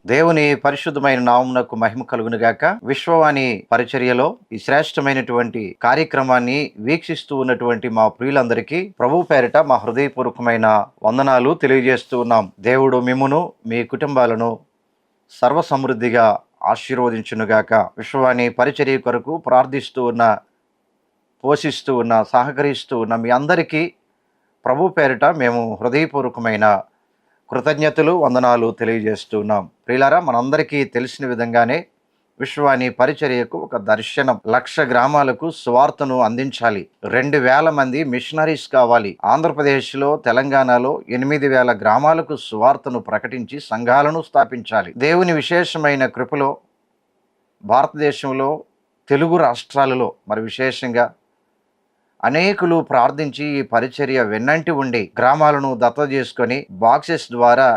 దేవుని పరిశుద్ధమైన నామమునకు మహిమ కలుగునుగాక. విశ్వవాణి పరిచర్యలో ఈ శ్రేష్టమైనటువంటి కార్యక్రమాన్ని వీక్షిస్తూ ఉన్నటువంటి మా ప్రియులందరికీ ప్రభు పేరిట మా హృదయపూర్వకమైన వందనాలు తెలియజేస్తూ ఉన్నాం. దేవుడు మిమ్మును మీ కుటుంబాలను సర్వసమృద్ధిగా ఆశీర్వదించునుగాక. విశ్వవాణి పరిచర్య కొరకు ప్రార్థిస్తూ ఉన్న, పోషిస్తూ ఉన్న, సహకరిస్తూ ఉన్న మీ అందరికీ ప్రభు పేరిట మేము హృదయపూర్వకమైన కృతజ్ఞతలు, వందనాలు తెలియజేస్తున్నాం. ప్రియులారా, మనందరికీ తెలిసిన విధంగానే విశ్వవాణి పరిచర్యకు ఒక దర్శనం. 1,00,000 గ్రామాలకు సువార్తను అందించాలి. 2,000 మంది మిషనరీస్ కావాలి. ఆంధ్రప్రదేశ్లో, తెలంగాణలో 8,000 గ్రామాలకు సువార్తను ప్రకటించి సంఘాలను స్థాపించాలి. దేవుని విశేషమైన కృపలో భారతదేశంలో తెలుగు రాష్ట్రాలలో మరి విశేషంగా అనేకులు ప్రార్థించి ఈ పరిచర్య వెన్నంటి ఉండి గ్రామాలను దత్తత చేసుకొని బాక్సెస్ ద్వారా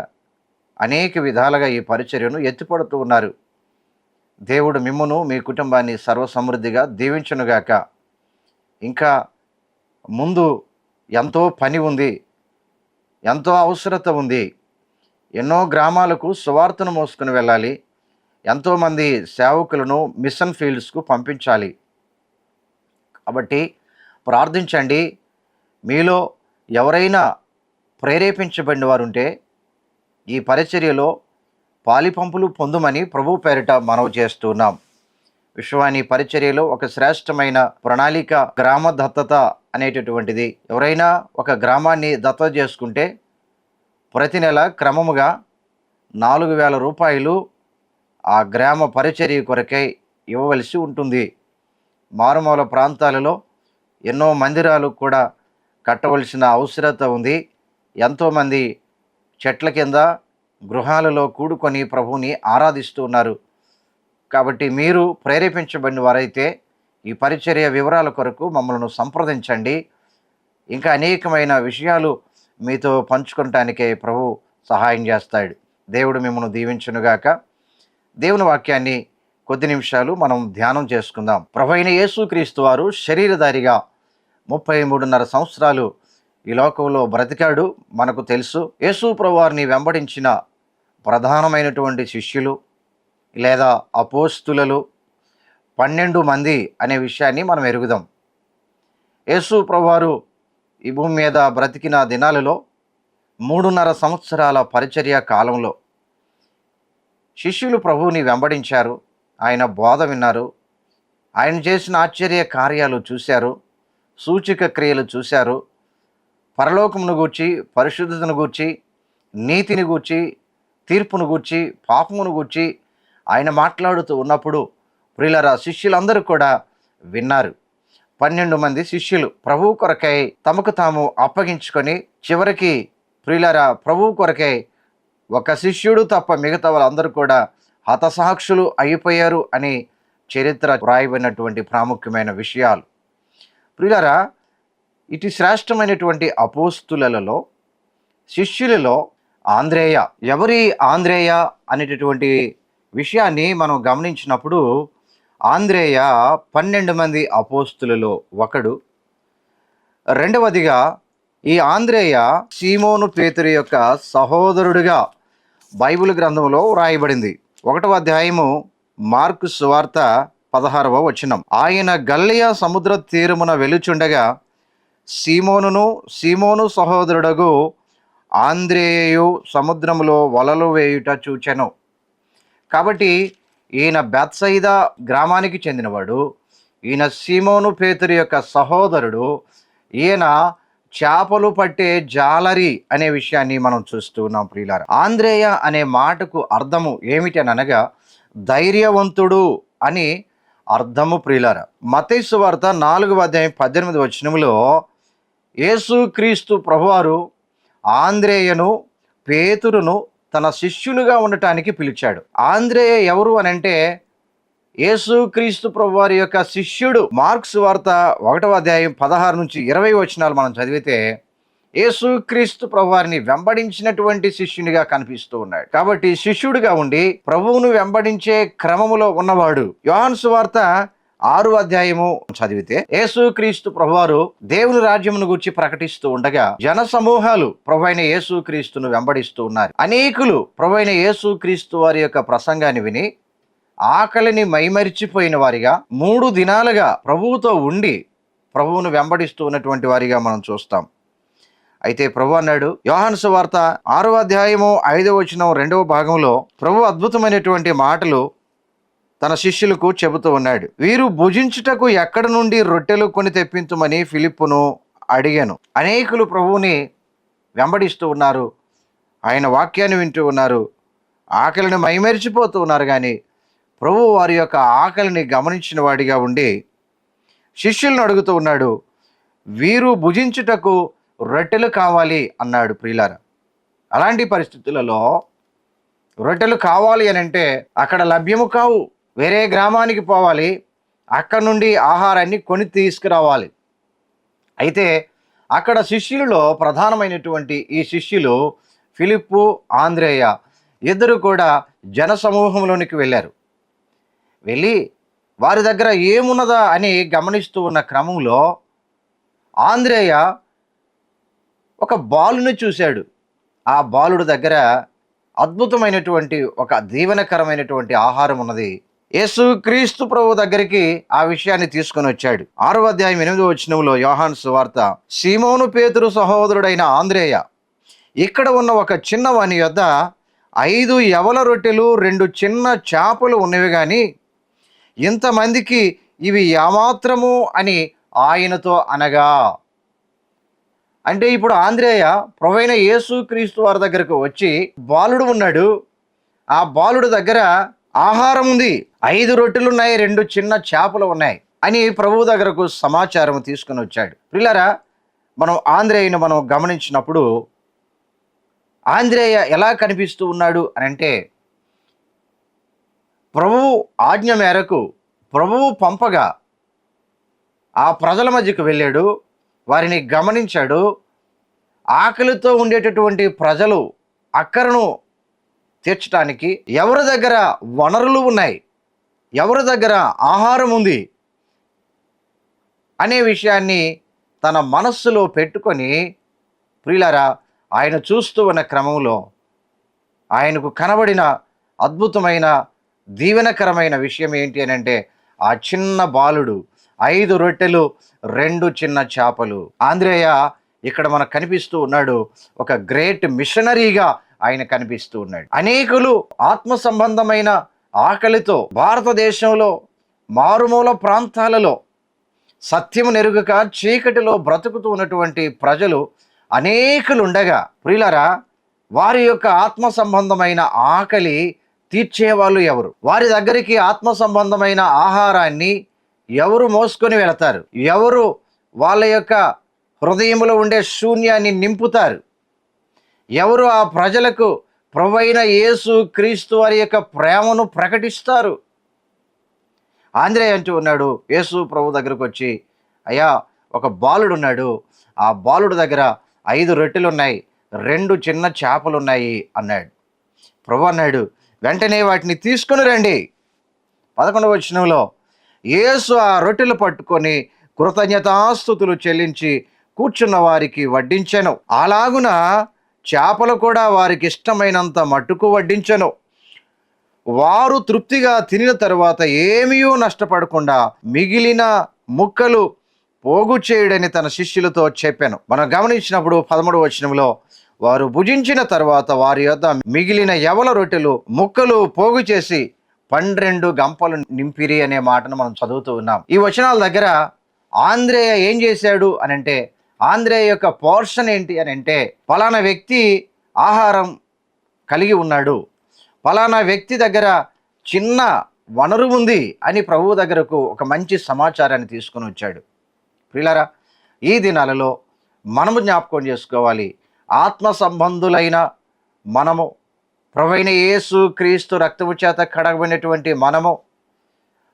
అనేక విధాలుగా ఈ పరిచర్యను ఎత్తిపడుతూ ఉన్నారు. దేవుడు మిమ్మును మీ కుటుంబాన్ని సర్వసమృద్ధిగా దీవించునుగాక. ఇంకా ముందు ఎంతో పని ఉంది, ఎంతో అవసరత ఉంది. ఎన్నో గ్రామాలకు సువార్తను మోసుకుని వెళ్ళాలి. ఎంతోమంది సేవకులను మిషన్ ఫీల్డ్స్కు పంపించాలి. కాబట్టి ప్రార్థించండి. మీలో ఎవరైనా ప్రేరేపించబడిన వారు ఉంటే ఈ పరిచర్యలో పాలిపంపులు పొందుమని ప్రభు పేరిట మనవి చేస్తున్నాం. విశ్వవాణి పరిచర్యలో ఒక శ్రేష్టమైన ప్రణాళిక గ్రామ దత్తత అనేటటువంటిది. ఎవరైనా ఒక గ్రామాన్ని దత్తత చేసుకుంటే ప్రతి నెల క్రమముగా 4,000 రూపాయలు ఆ గ్రామ పరిచర్య కొరకై ఇవ్వవలసి ఉంటుంది. మారుమూల ప్రాంతాలలో ఎన్నో మందిరాలు కూడా కట్టవలసిన అవసరత ఉంది. ఎంతోమంది చెట్ల కింద గృహాలలో కూడుకొని ప్రభువుని ఆరాధిస్తూ ఉన్నారు. కాబట్టి మీరు ప్రేరేపించబడిన వారైతే ఈ పరిచర్య వివరాల కొరకు మమ్మల్ని సంప్రదించండి. ఇంకా అనేకమైన విషయాలు మీతో పంచుకోవటానికే ప్రభు సహాయం చేస్తాడు. దేవుడు మిమ్మల్ని దీవించునుగాక. దేవుని వాక్యాన్ని కొద్ది నిమిషాలు మనం ధ్యానం చేసుకుందాం. ప్రభు అయిన యేసుక్రీస్తు వారు శరీరధారిగా 33.5 సంవత్సరాలు ఈ లోకంలో బ్రతికాడు. మనకు తెలుసు. యేసు ప్రభువారిని వెంబడించిన ప్రధానమైనటువంటి శిష్యులు లేదా అపోస్తులు 12 మంది అనే విషయాన్ని మనం ఎరుగుదాం. యేసు ప్రభువారు ఈ భూమి మీద బ్రతికిన దినాలలో 3.5 సంవత్సరాల పరిచర్య కాలంలో శిష్యులు ప్రభువుని వెంబడించారు. ఆయన బోధ విన్నారు. ఆయన చేసిన ఆశ్చర్య కార్యాలు చూశారు. సూచక క్రియలు చూశారు. పరలోకమును గూర్చి, పరిశుద్ధతను గూర్చి, నీతిని గూర్చి, తీర్పును గూర్చి, పాపమును గూర్చి ఆయన మాట్లాడుతూ ఉన్నప్పుడు ప్రియులారా, శిష్యులందరూ కూడా విన్నారు. 12 మంది శిష్యులు ప్రభువు కొరకై తమకు తాము అప్పగించుకొని చివరికి ప్రియులారా, ప్రభువు కొరకై ఒక శిష్యుడు తప్ప మిగతా వాళ్ళందరూ కూడా హతసాక్షులు అయిపోయారు అని చరిత్ర వ్రాయబడినటువంటి ప్రాముఖ్యమైన విషయాలు. ప్రియులారా, ఇటు శ్రేష్టమైనటువంటి అపోస్తులలో శిష్యులలో ఆంద్రేయ. ఎవరి ఆంద్రేయ అనేటటువంటి విషయాన్ని మనం గమనించినప్పుడు ఆంద్రేయ 12 మంది అపోస్తులలో ఒకడు. రెండవదిగా ఈ ఆంద్రేయ సీమోను పేతురు యొక్క సహోదరుడిగా బైబిల్ గ్రంథంలో వ్రాయబడింది. 1వ అధ్యాయము మార్కు సువార్త 16వ వచనం. ఆయన గలిలయ సముద్ర తీరమున వెలుచుండగా సీమోను సహోదరుడగు ఆంద్రేయు సముద్రములో వలలు వేయుట చూచెను. కాబట్టి ఈయన బేత్సయిదా గ్రామానికి చెందినవాడు. ఈయన సీమోను పేతురు యొక్క సహోదరుడు. ఈయన చేపలు పట్టే జాలరి అనే విషయాన్ని మనం చూస్తూ ఉన్నాం. ప్రియులారా, ఆంద్రేయ అనే మాటకు అర్థము ఏమిటి అని అనగా ధైర్యవంతుడు అని అర్థము. ప్రియులారా, మత్తయి సువార్త 4వ అధ్యాయం 18వ వచనములో యేసుక్రీస్తు ప్రభువారు ఆంద్రేయను, పేతురును తన శిష్యులుగా ఉండటానికి పిలిచాడు. ఆంద్రేయ ఎవరు అని అంటే యేసుక్రీస్తు ప్రభువారి యొక్క శిష్యుడు. మార్కు సువార్త 1వ అధ్యాయం 16 నుంచి 20 వచనాలు మనం చదివితే యేసుక్రీస్తు ప్రభువారిని వెంబడించినటువంటి శిష్యునిగా కనిపిస్తూ ఉన్నాడు. కాబట్టి శిష్యుడిగా ఉండి ప్రభువును వెంబడించే క్రమములో ఉన్నవాడు. యోహాను సువార్త 6వ అధ్యాయము చదివితే యేసుక్రీస్తు ప్రభువారు దేవుని రాజ్యమును గురించి ప్రకటిస్తూ ఉండగా జన సమూహాలు ప్రభువైన యేసుక్రీస్తును వెంబడిస్తూ ఉన్నారు. అనేకులు ప్రభువైన యేసుక్రీస్తు వారి యొక్క ప్రసంగాన్ని విని ఆకలిని మైమరిచిపోయిన వారిగా 3 దినాలుగా ప్రభువుతో ఉండి ప్రభువును వెంబడిస్తూ ఉన్నటువంటి వారిగా మనం చూస్తాం. అయితే ప్రభు అన్నాడు, యోహాను సువార్త 6వ అధ్యాయము 5వ వచనం 2వ భాగంలో ప్రభు అద్భుతమైనటువంటి మాటలు తన శిష్యులకు చెబుతూ ఉన్నాడు. వీరు భుజించుటకు ఎక్కడ నుండి రొట్టెలు కొని తెప్పించమని ఫిలిప్పును అడిగాను. అనేకులు ప్రభువుని వెంబడిస్తూ ఉన్నారు, ఆయన వాక్యాన్ని వింటూ ఉన్నారు, ఆకలిని మైమరిచిపోతూ ఉన్నారు. కానీ ప్రభు వారి యొక్క ఆకలిని గమనించిన వాడిగా ఉండి శిష్యులను అడుగుతూ ఉన్నాడు, వీరు భుజించుటకు రొట్టెలు కావాలి అన్నాడు. ప్రియులారా, అలాంటి పరిస్థితులలో రొట్టెలు కావాలి అని అంటే అక్కడ లభ్యము కావు. వేరే గ్రామానికి పోవాలి, అక్కడ నుండి ఆహారాన్ని కొని తీసుకురావాలి. అయితే అక్కడ శిష్యులలో ప్రధానమైనటువంటి ఈ శిష్యులు ఫిలిప్పు, ఆంద్రేయ ఇద్దరు కూడా జనసమూహంలోనికి వెళ్ళారు. వెళ్ళి వారి దగ్గర ఏమున్నదా అని గమనిస్తూ ఉన్న క్రమంలో ఆంద్రేయ ఒక బాలుని చూశాడు. ఆ బాలుడు దగ్గర అద్భుతమైనటువంటి ఒక దీవెనకరమైనటువంటి ఆహారం ఉన్నది. యేసుక్రీస్తు ప్రభు దగ్గరికి ఆ విషయాన్ని తీసుకొని వచ్చాడు. 6వ అధ్యాయం 8వ వచనంలో యోహాను సువార్త, సీమోను పేతురు సహోదరుడైన ఆంద్రేయ ఇక్కడ ఉన్న ఒక చిన్నవాని యొద్ద 5 యవల రొట్టెలు 2 చిన్న చేపలు ఉన్నవి, కానీ ఇంతమందికి ఇవి ఏమాత్రము అని ఆయనతో అనగా. అంటే ఇప్పుడు ఆంద్రేయ ప్రభువైన యేసుక్రీస్తు వారి దగ్గరకు వచ్చి, బాలుడు ఉన్నాడు, ఆ బాలుడు దగ్గర ఆహారం ఉంది, 5 రొట్టెలు ఉన్నాయి, 2 చిన్న చేపలు ఉన్నాయి అని ప్రభువు దగ్గరకు సమాచారం తీసుకుని వచ్చాడు. ప్రియులారా, మనం ఆంద్రేయను మనం గమనించినప్పుడు ఆంద్రేయ ఎలా కనిపిస్తూ ఉన్నాడు అని అంటే, ప్రభువు ఆజ్ఞ మేరకు ప్రభువు పంపగా ఆ ప్రజల మధ్యకు వెళ్ళాడు, వారిని గమనించాడు. ఆకలితో ఉండేటటువంటి ప్రజలు అక్కరను తీర్చడానికి ఎవరి దగ్గర వనరులు ఉన్నాయి, ఎవరి దగ్గర ఆహారం ఉంది అనే విషయాన్ని తన మనస్సులో పెట్టుకొని, ప్రియులారా, ఆయన చూస్తూ ఉన్న క్రమంలో ఆయనకు కనబడిన అద్భుతమైన దీవెనకరమైన విషయం ఏంటి అని అంటే, ఆ చిన్న బాలుడు 5 రొట్టెలు 2 చిన్న చేపలు. ఆంద్రేయ ఇక్కడ మనకు కనిపిస్తూ ఉన్నాడు, ఒక గ్రేట్ మిషనరీగా ఆయన కనిపిస్తూ ఉన్నాడు. అనేకులు ఆత్మ సంబంధమైన ఆకలితో భారతదేశంలో మారుమూల ప్రాంతాలలో సత్యము నెరుగక చీకటిలో బ్రతుకుతూ ఉన్నటువంటి ప్రజలు అనేకులు ఉండగా, ప్రియులారా, వారి యొక్క ఆత్మ సంబంధమైన ఆకలి తీర్చేవాళ్ళు ఎవరు? వారి దగ్గరికి ఆత్మ సంబంధమైన ఆహారాన్ని ఎవరు మోసుకొని వెళతారు? ఎవరు వాళ్ళ యొక్క హృదయంలో ఉండే శూన్యాన్ని నింపుతారు? ఎవరు ఆ ప్రజలకు ప్రభువైన యేసు క్రీస్తు వారి యొక్క ప్రేమను ప్రకటిస్తారు? ఆంద్రేయ అంటూ ఉన్నాడు, యేసు ప్రభు దగ్గరకు వచ్చి, అయ్యా, ఒక బాలుడు ఉన్నాడు, ఆ బాలుడు దగ్గర 5 రొట్టెలు ఉన్నాయి, 2 చిన్న చేపలు ఉన్నాయి అన్నాడు. ప్రభు అన్నాడు, వెంటనే వాటిని తీసుకుని రండి. 11వ వచనంలో యేసు ఆ రొట్టెలు పట్టుకొని కృతజ్ఞతాస్తుతులు చెల్లించి కూర్చున్న వారికి వడ్డించెను. అలాగున చేపలు కూడా వారికి ఇష్టమైనంత మట్టుకు వడ్డించెను. వారు తృప్తిగా తినిన తరువాత ఏమీ నష్టపడకుండా మిగిలిన ముక్కలు పోగు చేయుడని తన శిష్యులతో చెప్పాను. మనం గమనించినప్పుడు 13వ వచనంలో, వారు భుజించిన తర్వాత వారి యొద్ద మిగిలిన యవల రొట్టెలు ముక్కలు పోగు చేసి 12 గంపలు నింపిరి అనే మాటను మనం చదువుతూ ఉన్నాం. ఈ వచనాల దగ్గర ఆంద్రేయ ఏం చేశాడు అని అంటే, ఆంద్రేయ యొక్క పోర్షన్ ఏంటి అని అంటే, పలానా వ్యక్తి ఆహారం కలిగి ఉన్నాడు, పలానా వ్యక్తి దగ్గర చిన్న వనరు ఉంది అని ప్రభువు దగ్గరకు ఒక మంచి సమాచారాన్ని తీసుకొని వచ్చాడు. ప్రియులారా, ఈ దినాలలో మనము జ్ఞాపకం చేసుకోవాలి, ఆత్మ సంబంధులైన మనము, ప్రభువైన యేసు క్రీస్తు రక్తము చేత కడగబడినటువంటి మనము,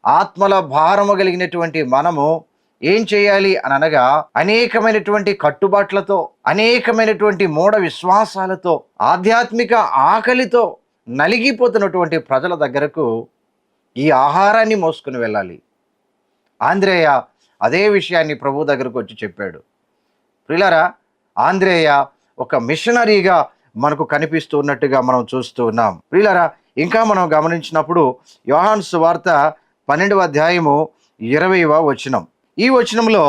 ఆత్మల భారము కలిగినటువంటి మనము ఏం చేయాలి అని అనగా, అనేకమైనటువంటి కట్టుబాట్లతో, అనేకమైనటువంటి మూఢ విశ్వాసాలతో, ఆధ్యాత్మిక ఆకలితో నలిగిపోతున్నటువంటి ప్రజల దగ్గరకు ఈ ఆహారాన్ని మోసుకుని వెళ్ళాలి. ఆంద్రేయ అదే విషయాన్ని ప్రభు దగ్గరకు వచ్చి చెప్పాడు. ప్రియులారా, ఆంద్రేయ ఒక మిషనరీగా మనకు కనిపిస్తున్నట్టుగా మనం చూస్తూ ఉన్నాం. ప్రియులారా, ఇంకా మనం గమనించినప్పుడు యోహాను సువార్త 12వ అధ్యాయము 20వ వచనం. ఈ వచనంలో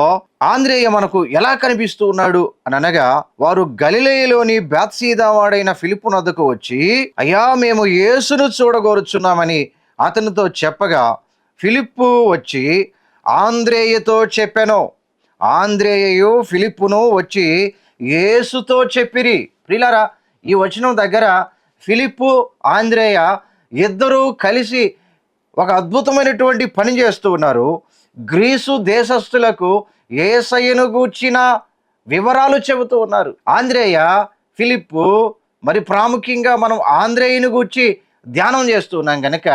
ఆంద్రేయ మనకు ఎలా కనిపిస్తూ ఉన్నాడు అని అనగా, వారు గలిలయలోని బేత్సయిదా వాడైన ఫిలిప్పు నద్దకు వచ్చి, అయ్యా, మేము యేసును చూడగోరుచున్నామని అతనితో చెప్పగా, ఫిలిప్పు వచ్చి ఆంద్రేయతో చెప్పెను. ఆంద్రేయు ఫిలిప్పును వచ్చి యేసుతో చెప్పిరి. ప్రియులారా, ఈ వచనం దగ్గర ఫిలిప్పు, ఆంద్రేయ ఇద్దరూ కలిసి ఒక అద్భుతమైనటువంటి పని చేస్తూ ఉన్నారు. గ్రీసు దేశస్థులకు యేసయ్యను గూర్చిన వివరాలు చెబుతూ ఉన్నారు. ఆంద్రేయ, ఫిలిప్పు, మరి ప్రాముఖ్యంగా మనం ఆంద్రేయను గూర్చి ధ్యానం చేస్తూ ఉన్నాం కనుక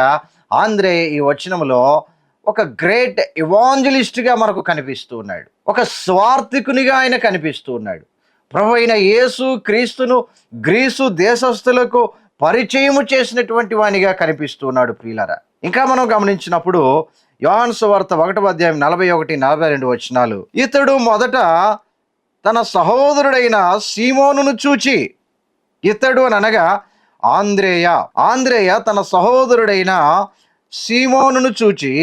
ఆంద్రేయ ఈ వచనంలో ఒక గ్రేట్ ఇవాంజలిస్ట్గా మనకు కనిపిస్తూ ఉన్నాడు. ఒక స్వార్థికునిగా ఆయన కనిపిస్తూ ఉన్నాడు. ప్రభు అయిన యేసు క్రీస్తును గ్రీసు దేశస్థులకు పరిచయము చేసినటువంటి వానిగా కనిపిస్తూ ఉన్నాడు. ప్రియులారా, ఇంకా మనం గమనించినప్పుడు యోహాను సువార్త 1వ అధ్యాయం 41, 42 వచనాలు. ఇతడు మొదట తన సహోదరుడైన సీమోనును చూచి, ఇతడు అని అనగా ఆంద్రేయ. ఆంద్రేయ తన సహోదరుడైన సీమోనును చూచి,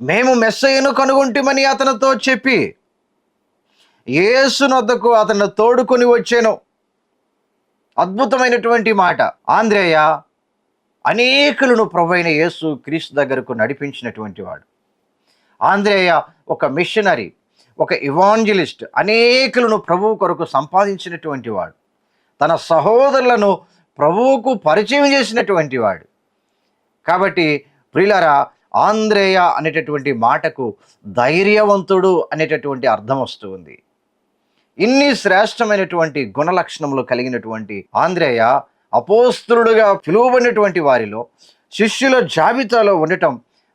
మేము మెస్సయ్యను కనుగొంటిమని అతనితో చెప్పి యేసునొద్దకు అతను తోడుకొని వచ్చాను. అద్భుతమైనటువంటి మాట. ఆంద్రేయ అనేకులను ప్రభువైన యేసు క్రీస్తు దగ్గరకు నడిపించినటువంటి వాడు. ఆంద్రేయ ఒక మిషనరీ, ఒక ఇవాంజలిస్ట్, అనేకులను ప్రభువు కొరకు సంపాదించినటువంటి వాడు. తన సహోదరులను ప్రభువుకు పరిచయం చేసినటువంటి వాడు. కాబట్టి ప్రియులారా, ఆంద్రేయ అనేటటువంటి మాటకు ధైర్యవంతుడు అనేటటువంటి అర్థం వస్తూ ఉంది. ఇన్ని శ్రేష్టమైనటువంటి గుణలక్షణములు కలిగినటువంటి ఆంద్రేయ అపోస్తలుడుగా పిలువబడినటువంటి వారిలో శిష్యుల జాబితాలో ఉండటం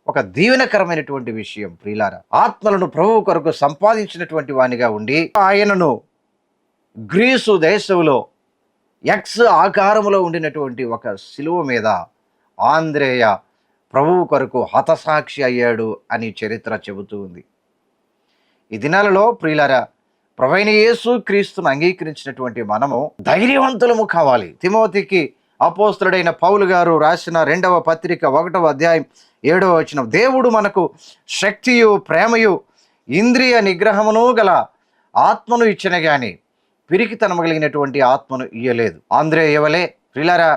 ఒక దీవెనకరమైనటువంటి విషయం. ప్రియులారా, ఆత్మలను ప్రభువు కొరకు సంపాదించినటువంటి వానిగా ఉండి ఆయనను గ్రీసు దేశంలో ఎక్స్ ఆకారములో ఉండినటువంటి ఒక శిలువ మీద ఆంద్రేయ ప్రభువు కొరకు హతసాక్షి అయ్యాడు అని చరిత్ర చెబుతూ ఉంది. ఈ దినాలలో ప్రియులారా, ప్రభువైన యేసు క్రీస్తును అంగీకరించినటువంటి మనము ధైర్యవంతులము కావాలి. తిమోతికి అపోస్తలుడైన పౌలు గారు రాసిన 2వ పత్రిక 1వ అధ్యాయం 7వ వచనం, దేవుడు మనకు శక్తియు ప్రేమయు ఇంద్రియ నిగ్రహమును గల ఆత్మను ఇచ్చిన గాని పిరికితనము కలిగినటువంటి ఆత్మను ఇయ్యలేదు. ఆంద్రేయ వలె ప్రియులారా,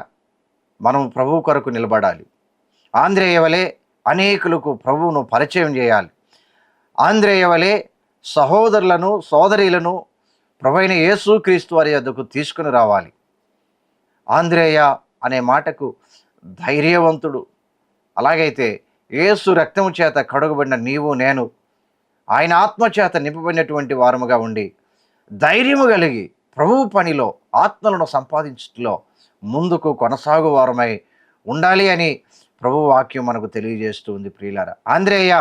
మనం ప్రభువు కొరకు నిలబడాలి. ఆంద్రేయ వలె అనేకులకు ప్రభువును పరిచయం చేయాలి. ఆంద్రేయ వలె సహోదరులను సోదరీలను ప్రభువైన యేసు క్రీస్తు వారి యొద్దకు తీసుకుని రావాలి. ఆంద్రేయ అనే మాటకు ధైర్యవంతుడు. అలాగైతే యేసు రక్తము చేత కడుగబడిన నీవు నేను ఆయన ఆత్మ చేత నింపబడినటువంటి వారముగా ఉండి ధైర్యము కలిగి ప్రభువు పనిలో ఆత్మలను సంపాదించడంలో ముందుకు కొనసాగు వారమై ఉండాలి అని ప్రభు వాక్యం మనకు తెలియజేస్తూ ఉంది. ప్రియులారా, ఆంద్రేయ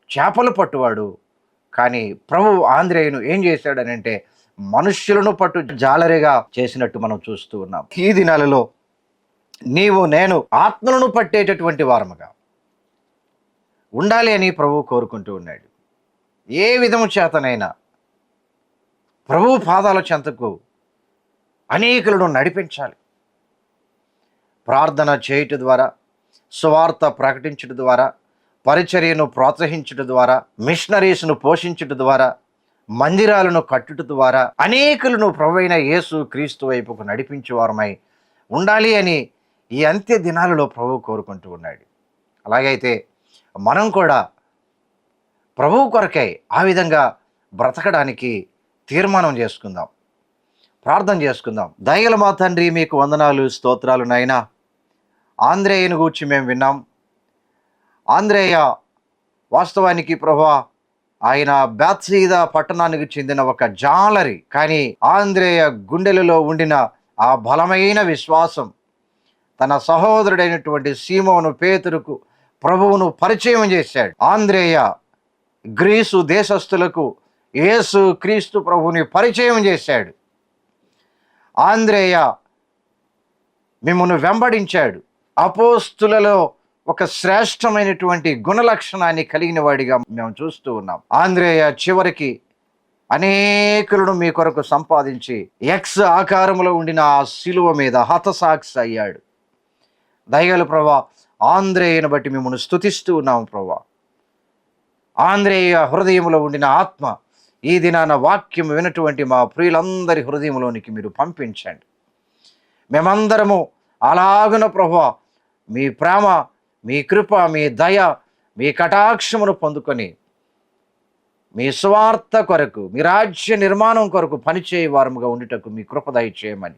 చేపలు పట్టువాడు, కానీ ప్రభు ఆంద్రేయను ఏం చేశాడని అంటే మనుష్యులను పట్టు జాలరిగా చేసినట్టు మనం చూస్తూ ఉన్నాం. ఈ దినాలలో నీవు నేను ఆత్మలను పట్టేటటువంటి వారముగా ఉండాలి అని ప్రభు కోరుకుంటూ ఉన్నాడు. ఏ విధము చేతనైనా ప్రభు పాదాల చెంతకు అనేకులను నడిపించాలి. ప్రార్థన చేయుట ద్వారా, సువార్త ప్రకటించడం ద్వారా, పరిచర్యను ప్రోత్సహించుట ద్వారా, మిషనరీస్ను పోషించుట ద్వారా, మందిరాలను కట్టుట ద్వారా అనేకులను ప్రభువైన యేసు క్రీస్తు వైపుకు నడిపించే వారమై ఉండాలి అని ఈ అంత్య దినాలలో ప్రభు కోరుకుంటూ ఉన్నాడు. అలాగైతే మనం కూడా ప్రభువు కొరకై ఆ విధంగా బ్రతకడానికి తీర్మానం చేసుకుందాం, ప్రార్థన చేసుకుందాం. దయగల మా తండ్రి, మీకు వందనాలు, స్తోత్రాలు నాయనా. ఆంద్రేయను గూర్చి మేము విన్నాం. ఆంద్రేయ వాస్తవానికి ప్రభువా ఆయన బేత్సయిదా పట్టణానికి చెందిన ఒక జాలరి, కానీ ఆంద్రేయ గుండెలలో ఉండిన ఆ బలమైన విశ్వాసం తన సహోదరుడైనటువంటి సీమోను పేతురుకు ప్రభువును పరిచయం చేశాడు. ఆంద్రేయ గ్రీసు దేశస్థులకు యేసు క్రీస్తు ప్రభువుని పరిచయం చేశాడు. ఆంద్రేయ మిమ్మల్ని వెంబడించాడు. అపోస్తులలో ఒక శ్రేష్టమైనటువంటి గుణలక్షణాన్ని కలిగిన వాడిగా మేము చూస్తూ ఉన్నాం. ఆంద్రేయ చివరికి అనేకులను మీ కొరకు సంపాదించి ఎక్స్ ఆకారంలో ఉండిన ఆ శిలువ మీద హతసాక్షి అయ్యాడు. దయగల ప్రభా, ఆంద్రేయను బట్టి మిమ్మల్ని స్తుతిస్తూ ఉన్నాము ప్రభా. ఆంద్రేయ హృదయంలో ఉండిన ఆత్మ ఈ దినాన వాక్యం వినటువంటి మా ప్రియులందరి హృదయంలోనికి మీరు పంపించండి. మేమందరము అలాగున ప్రభా మీ ప్రేమ, మీ కృప, మీ దయ, మీ కటాక్షమును పొందుకొని మీ స్వార్థ కొరకు, మీ రాజ్య నిర్మాణం కొరకు పనిచేయ వారముగా ఉండుటకు మీ కృప దయచేయమని,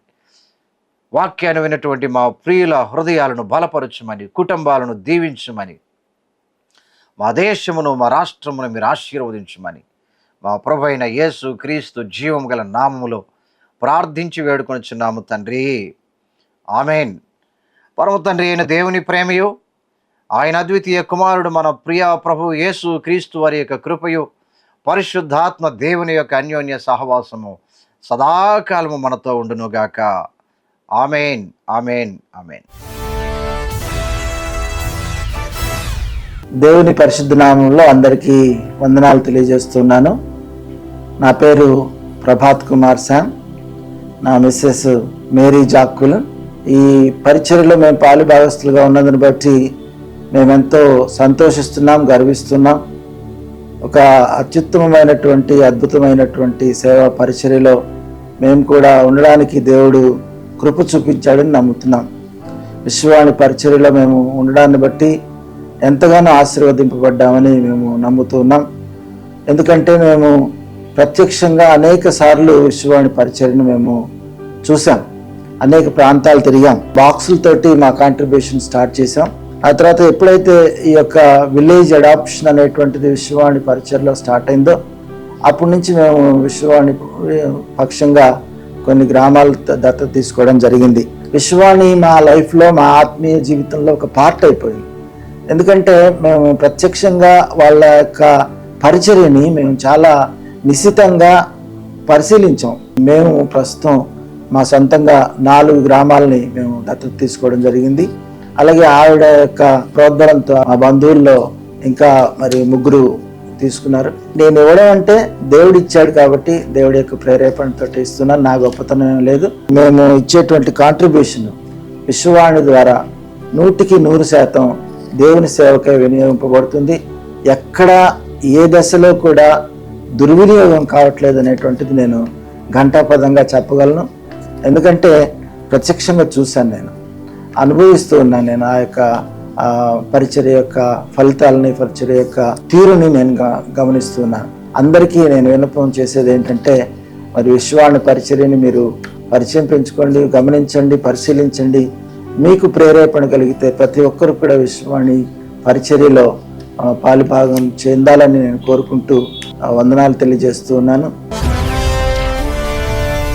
వాక్యాన్ని విన్నటువంటి మా ప్రియుల హృదయాలను బలపరచమని, కుటుంబాలను దీవించమని, మా దేశమును మా రాష్ట్రమును మీరు ఆశీర్వదించమని మా ప్రభు అయిన యేసు క్రీస్తు జీవం గల నామములో ప్రార్థించి వేడుకొనుచున్నాము తండ్రి. ఆమెన్. పరమ తండ్రి అయిన దేవుని ప్రేమయు, ఆయన అద్వితీయ కుమారుడు మన ప్రియ ప్రభు యేసు క్రీస్తు వారి యొక్క కృపయు, పరిశుద్ధాత్మ దేవుని యొక్క అన్యోన్య సహవాసము సదాకాలము మనతో ఉండునుగాక. Amen, amen, amen. దేవుని పరిశుద్ధ నామంలో అందరికీ వందనాలు తెలియజేస్తున్నాను. నా పేరు ప్రభాత్ కుమార్ శామ్, నా మిస్సెస్ మేరీ జాక్కుల్. ఈ పరిచర్యలో మేము పాలు భాగస్తులుగా ఉన్నదని బట్టి మేమెంతో సంతోషిస్తున్నాం, గర్విస్తున్నాం. ఒక అత్యుత్తమమైనటువంటి, అద్భుతమైనటువంటి సేవా పరిచర్యలో మేము కూడా ఉండడానికి దేవుడు కృప చూపించాడని నమ్ముతున్నాం. విశ్వవాణి పరిచర్యలో మేము ఉండడాన్ని బట్టి ఎంతగానో ఆశీర్వదింపబడ్డామని మేము నమ్ముతున్నాం. ఎందుకంటే మేము ప్రత్యక్షంగా అనేక సార్లు విశ్వవాణి పరిచర్యను మేము చూసాం, అనేక ప్రాంతాలు తిరిగాం. బాక్సులతోటి మా కాంట్రిబ్యూషన్ స్టార్ట్ చేసాం. ఆ తర్వాత ఎప్పుడైతే ఈ యొక్క విలేజ్ అడాప్షన్ అనేటువంటిది విశ్వవాణి పరిచర్లో స్టార్ట్ అయిందో అప్పటి నుంచి మేము విశ్వవాణి పక్షంగా కొన్ని గ్రామాలు దత్తత తీసుకోవడం జరిగింది. విశ్వవాణి మా లైఫ్లో, మా ఆత్మీయ జీవితంలో ఒక పార్ట్ అయిపోయింది. ఎందుకంటే మేము ప్రత్యక్షంగా వాళ్ళ యొక్క పరిచర్యని మేము చాలా నిశితంగా పరిశీలించాం. మేము ప్రస్తుతం మా సొంతంగా 4 గ్రామాలని మేము దత్తత తీసుకోవడం జరిగింది. అలాగే ఆవిడ యొక్క ప్రోద్బలంతో మా బంధువుల్లో ఇంకా మరి 3 తీసుకున్నారు. నేను ఇవ్వడం అంటే దేవుడు ఇచ్చాడు కాబట్టి దేవుడి యొక్క ప్రేరేపణతో ఇస్తున్నాను, నా గొప్పతనం ఏం లేదు. మేము ఇచ్చేటువంటి కాంట్రిబ్యూషన్ విశ్వవాణి ద్వారా 100% దేవుని సేవకే వినియోగింపబడుతుంది. ఎక్కడ ఏ దశలో కూడా దుర్వినియోగం కావట్లేదు అనేటువంటిది నేను ఘంటాపదంగా చెప్పగలను. ఎందుకంటే ప్రత్యక్షంగా చూశాను, నేను అనుభవిస్తూ ఉన్నాను. నేను ఆ యొక్క పరిచర్య యొక్క ఫలితాలని, పరిచర్య యొక్క తీరుని నేను గమనిస్తున్నాను. అందరికీ నేను విన్నపం చేసేది ఏంటంటే, మరి విశ్వవాణి పరిచర్యని మీరు పరిచయం పెంచుకోండి, గమనించండి, పరిశీలించండి. మీకు ప్రేరేపణ కలిగితే ప్రతి ఒక్కరు కూడా విశ్వవాణి పరిచర్యలో పాలుభాగం చెందాలని నేను కోరుకుంటూ వందనాలు తెలియజేస్తూ ఉన్నాను.